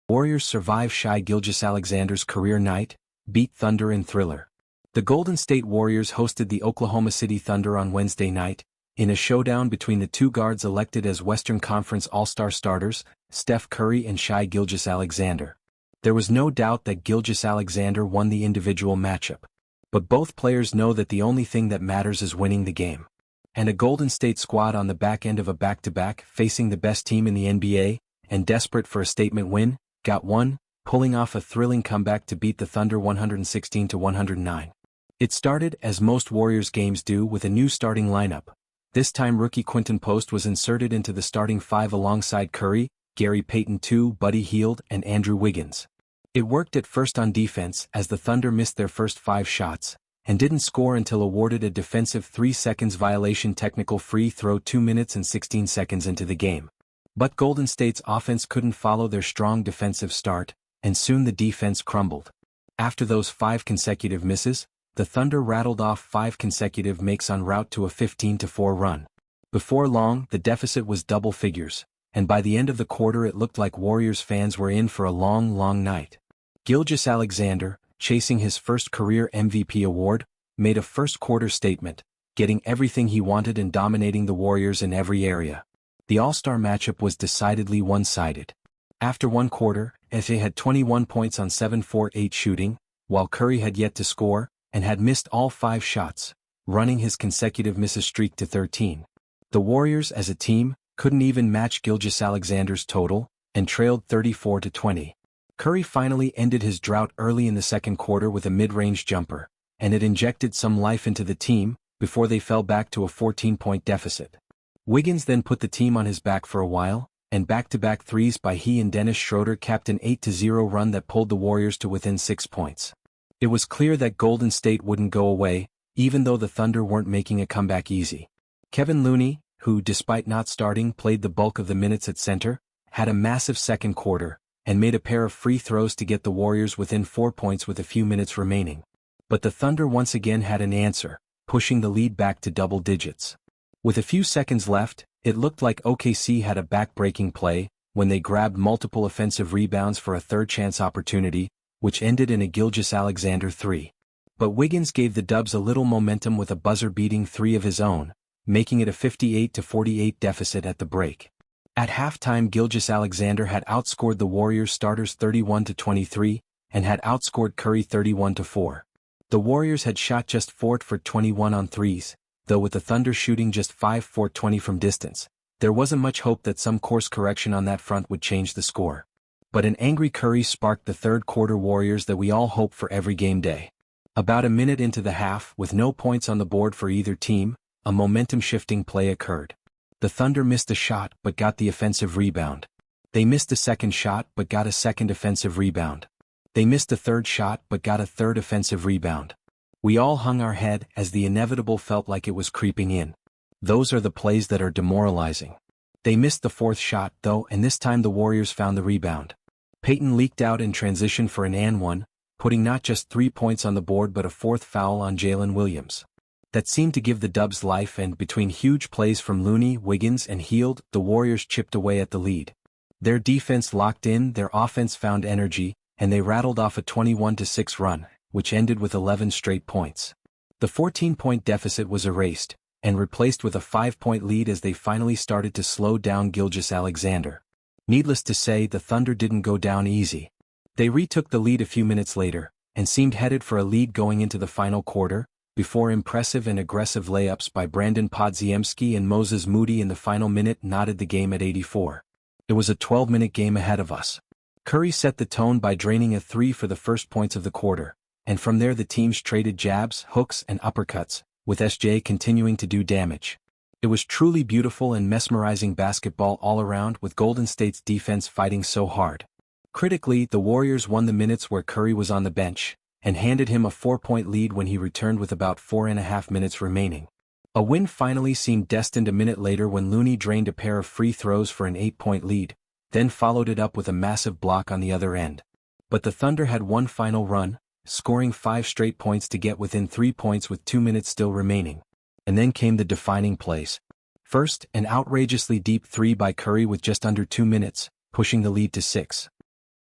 Warriors survive Shai Gilgeous-Alexander's career night, beat Thunder in thriller. The Golden State Warriors hosted the Oklahoma City Thunder on Wednesday night, in a showdown between the two guards elected as Western Conference All-Star starters, Steph Curry and Shai Gilgeous-Alexander. There was no doubt that Gilgeous-Alexander won the individual matchup. But both players know that the only thing that matters is winning the game. And a Golden State squad on the back end of a back-to-back, facing the best team in the NBA, and desperate for a statement win, got one, pulling off a thrilling comeback to beat the Thunder 116-109. It started, as most Warriors games do, with a new starting lineup. This time rookie Quinten Post was inserted into the starting five alongside Curry, Payton II, Buddy Hield, and Andrew Wiggins. It worked at first on defense as the Thunder missed their first 5 shots, and didn't score until awarded a defensive 3 seconds violation technical free throw 2 minutes and 16 seconds into the game. But Golden State's offense couldn't follow their strong defensive start, and soon the defense crumbled. After those 5 consecutive misses, the Thunder rattled off 5 consecutive makes en route to a 15-4 run. Before long, the deficit was double figures, and by the end of the quarter it looked like Warriors fans were in for a long night. Gilgeous-Alexander, chasing his first career MVP award, made a first-quarter statement, getting everything he wanted and dominating the Warriors in every area. The All-Star matchup was decidedly one-sided. After one quarter, FA had 21 points on 7-4-8 shooting, while Curry had yet to score, and had missed all 5 shots, running his consecutive misses streak to 13. The Warriors, as a team, couldn't even match Gilgeous-Alexander's total, and trailed 34-20. Curry finally ended his drought early in the second quarter with a mid-range jumper, and it injected some life into the team, before they fell back to a 14-point deficit. Wiggins then put the team on his back for a while, and back-to-back threes by he and Dennis Schroeder capped an 8-0 run that pulled the Warriors to within 6 points. It was clear that Golden State wouldn't go away, even though the Thunder weren't making a comeback easy. Kevin Looney, who, despite not starting, played the bulk of the minutes at center, had a massive second quarter, and made a pair of free throws to get the Warriors within 4 points with a few minutes remaining. But the Thunder once again had an answer, pushing the lead back to double digits. With a few seconds left, it looked like OKC had a back-breaking play, when they grabbed multiple offensive rebounds for a third-chance opportunity, which ended in a Gilgeous-Alexander 3. But Wiggins gave the Dubs a little momentum with a buzzer-beating 3 of his own, making it a 58-48 deficit at the break. At halftime, Gilgeous-Alexander had outscored the Warriors starters 31-23, and had outscored Curry 31-4. The Warriors had shot just 4 for 21 on threes, though with the Thunder shooting just 5 for 20 from distance. There wasn't much hope that some course correction on that front would change the score. But an angry Curry sparked the third-quarter Warriors that we all hope for every game day. About a minute into the half, with no points on the board for either team, a momentum-shifting play occurred. The Thunder missed a shot but got the offensive rebound. They missed a second shot but got a second offensive rebound. They missed a third shot but got a third offensive rebound. We all hung our head as the inevitable felt like it was creeping in. Those are the plays that are demoralizing. They missed the fourth shot though, and this time the Warriors found the rebound. Payton leaked out in transition for an and one, putting not just 3 points on the board but a 4th foul on Jalen Williams. That seemed to give the Dubs life, and between huge plays from Looney, Wiggins and Hield, the Warriors chipped away at the lead. Their defense locked in, their offense found energy, and they rattled off a 21-6 run, which ended with 11 straight points. The 14-point deficit was erased, and replaced with a 5-point lead as they finally started to slow down Gilgeous-Alexander. Needless to say, the Thunder didn't go down easy. They retook the lead a few minutes later, and seemed headed for a lead going into the final quarter, before impressive and aggressive layups by Brandon Podziemski and Moses Moody in the final minute knotted the game at 84. It was a 12-minute game ahead of us. Curry set the tone by draining a 3 for the first points of the quarter, and from there the teams traded jabs, hooks and uppercuts, with SJ continuing to do damage. It was truly beautiful and mesmerizing basketball all around, with Golden State's defense fighting so hard. Critically, the Warriors won the minutes where Curry was on the bench, and handed him a 4-point lead when he returned with about 4.5 minutes remaining. A win finally seemed destined a minute later when Looney drained a pair of free throws for an 8-point lead, then followed it up with a massive block on the other end. But the Thunder had one final run, scoring 5 straight points to get within 3 points with 2 minutes still remaining. And then came the defining plays. First, an outrageously deep 3 by Curry with just under 2 minutes, pushing the lead to 6.